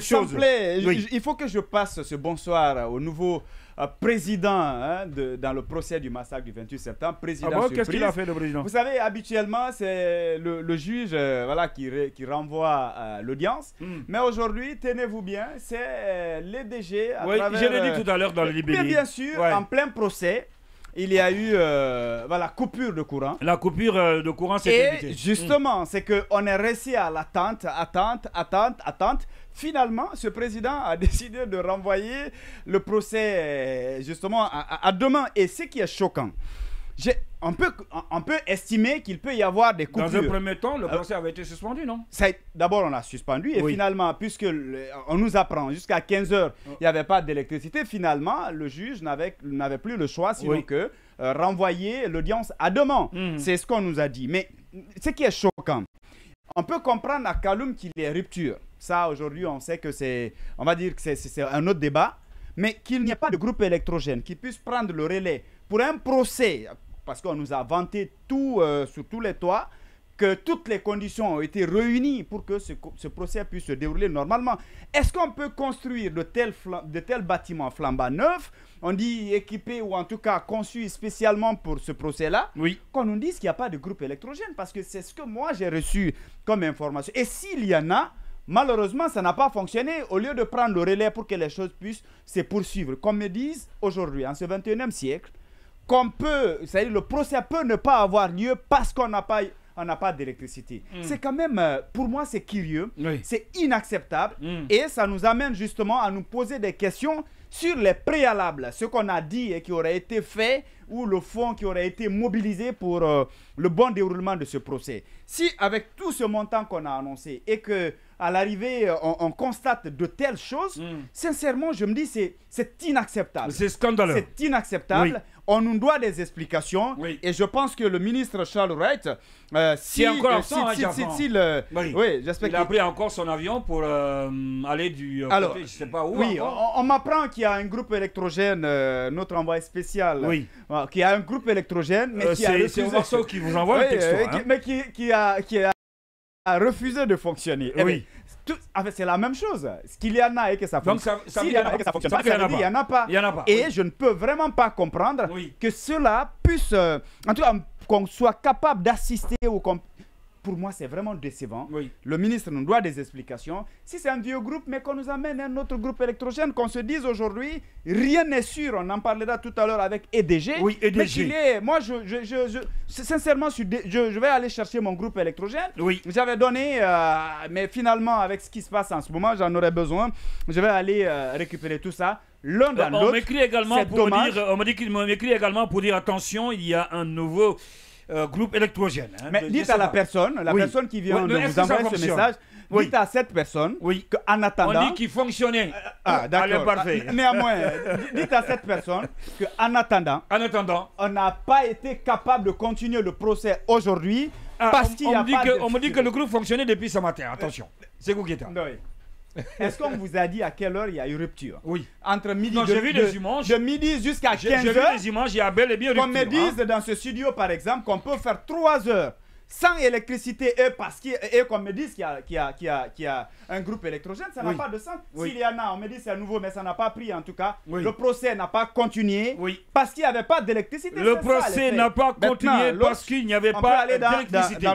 chose. Il faut que je passe ce bonsoir au nouveau président dans le procès du massacre du 28 septembre. Président qu'est-ce qu'il a fait, le président? Vous savez, habituellement, c'est le juge voilà, qui renvoie l'audience. Mais aujourd'hui, tenez-vous bien, c'est les DG à travers... Je l'ai dit tout à l'heure dans le Libéry. Bien sûr, en plein procès, il y a eu voilà, coupure de courant. La coupure de courant s'est évitée. Et justement, c'est qu'on est resté à l'attente, attente. Finalement, ce président a décidé de renvoyer le procès justement à demain. Et ce qui est choquant, on peut estimer qu'il peut y avoir des coupures. Dans un premier temps, le procès avait été suspendu, non? D'abord, on l'a suspendu et finalement, puisque on nous apprend jusqu'à 15 h, il n'y avait pas d'électricité, finalement, le juge n'avait plus le choix sinon que renvoyer l'audience à demain. C'est ce qu'on nous a dit. Mais ce qui est choquant, on peut comprendre à Kaloum qu'il y ait rupture. Ça, aujourd'hui, on sait que on va dire que c'est un autre débat, mais qu'il n'y ait pas de groupe électrogène qui puisse prendre le relais pour un procès, parce qu'on nous a vanté tout sur tous les toits, que toutes les conditions ont été réunies pour que ce procès puisse se dérouler normalement. Est-ce qu'on peut construire de tels bâtiments flambant neufs, on dit équipés ou en tout cas conçus spécialement pour ce procès-là, qu'on nous dise qu'il n'y a pas de groupe électrogène? Parce que c'est ce que moi j'ai reçu comme information. Et s'il y en a, malheureusement, ça n'a pas fonctionné. Au lieu de prendre le relais pour que les choses puissent se poursuivre, comme me disent aujourd'hui, en ce 21e siècle, c'est-à-dire le procès peut ne pas avoir lieu parce qu'on n'a pas d'électricité. C'est quand même, pour moi, c'est curieux, c'est inacceptable et ça nous amène justement à nous poser des questions sur les préalables, ce qu'on a dit et qui aurait été fait ou le fonds qui aurait été mobilisé pour le bon déroulement de ce procès. Si avec tout ce montant qu'on a annoncé et que à l'arrivée on constate de telles choses, sincèrement je me dis c'est inacceptable. C'est scandaleux. C'est inacceptable. On nous doit des explications et je pense que le ministre Charles Wright, j'espère il a pris encore son avion pour aller du côté, je sais pas où. Oui, on m'apprend qu'il y a un groupe électrogène, notre envoyé spécial, qui a un groupe électrogène, mais qui a refusé. C'est Marceau qui vous envoie un texto, mais qui a refusé de fonctionner. En fait, c'est la même chose. Qu'il y en a et que ça fonctionne. S'il y en a et que ça fonctionne pas, ça veut dire qu'il n'y en a pas. Et je ne peux vraiment pas comprendre que cela puisse, en tout cas, qu'on soit capable d'assister ou qu'on... Pour moi, c'est vraiment décevant. Le ministre nous doit des explications. Si c'est un vieux groupe, mais qu'on nous amène un autre groupe électrogène, qu'on se dise aujourd'hui, rien n'est sûr. On en parlera tout à l'heure avec EDG. Mais moi, sincèrement, je vais aller chercher mon groupe électrogène. J'avais donné, mais finalement, avec ce qui se passe en ce moment, j'en aurais besoin. Je vais aller récupérer tout ça. L'un dans l'autre. On m'écrit également pour dire, on m'écrit également pour dire attention, il y a un nouveau groupe électrogène. Mais dites à la personne qui vient de vous envoyer ce message, dites à cette personne qu'en attendant... On dit qu'il fonctionnait. D'accord. Parfait. Néanmoins, dites à cette personne qu'en attendant, on n'a pas été capable de continuer le procès aujourd'hui parce qu'il n'y a pas de... On me dit que le groupe fonctionnait depuis ce matin. Attention, c'est Gougueta. Est-ce qu'on vous a dit à quelle heure il y a eu rupture? Entre midi de midi jusqu'à 15 h. J'ai vu les images, il y a bel et bien rupture. Qu'on me dise dans ce studio, par exemple, qu'on peut faire 3 heures sans électricité et qu'on me dise qu'il y a un groupe électrogène, ça n'a pas de sens. S'il y en a, on me dit c'est nouveau, mais ça n'a pas pris en tout cas. Le procès n'a pas continué parce qu'il n'y avait pas d'électricité. Le procès n'a pas continué parce qu'il n'y avait pas d'électricité.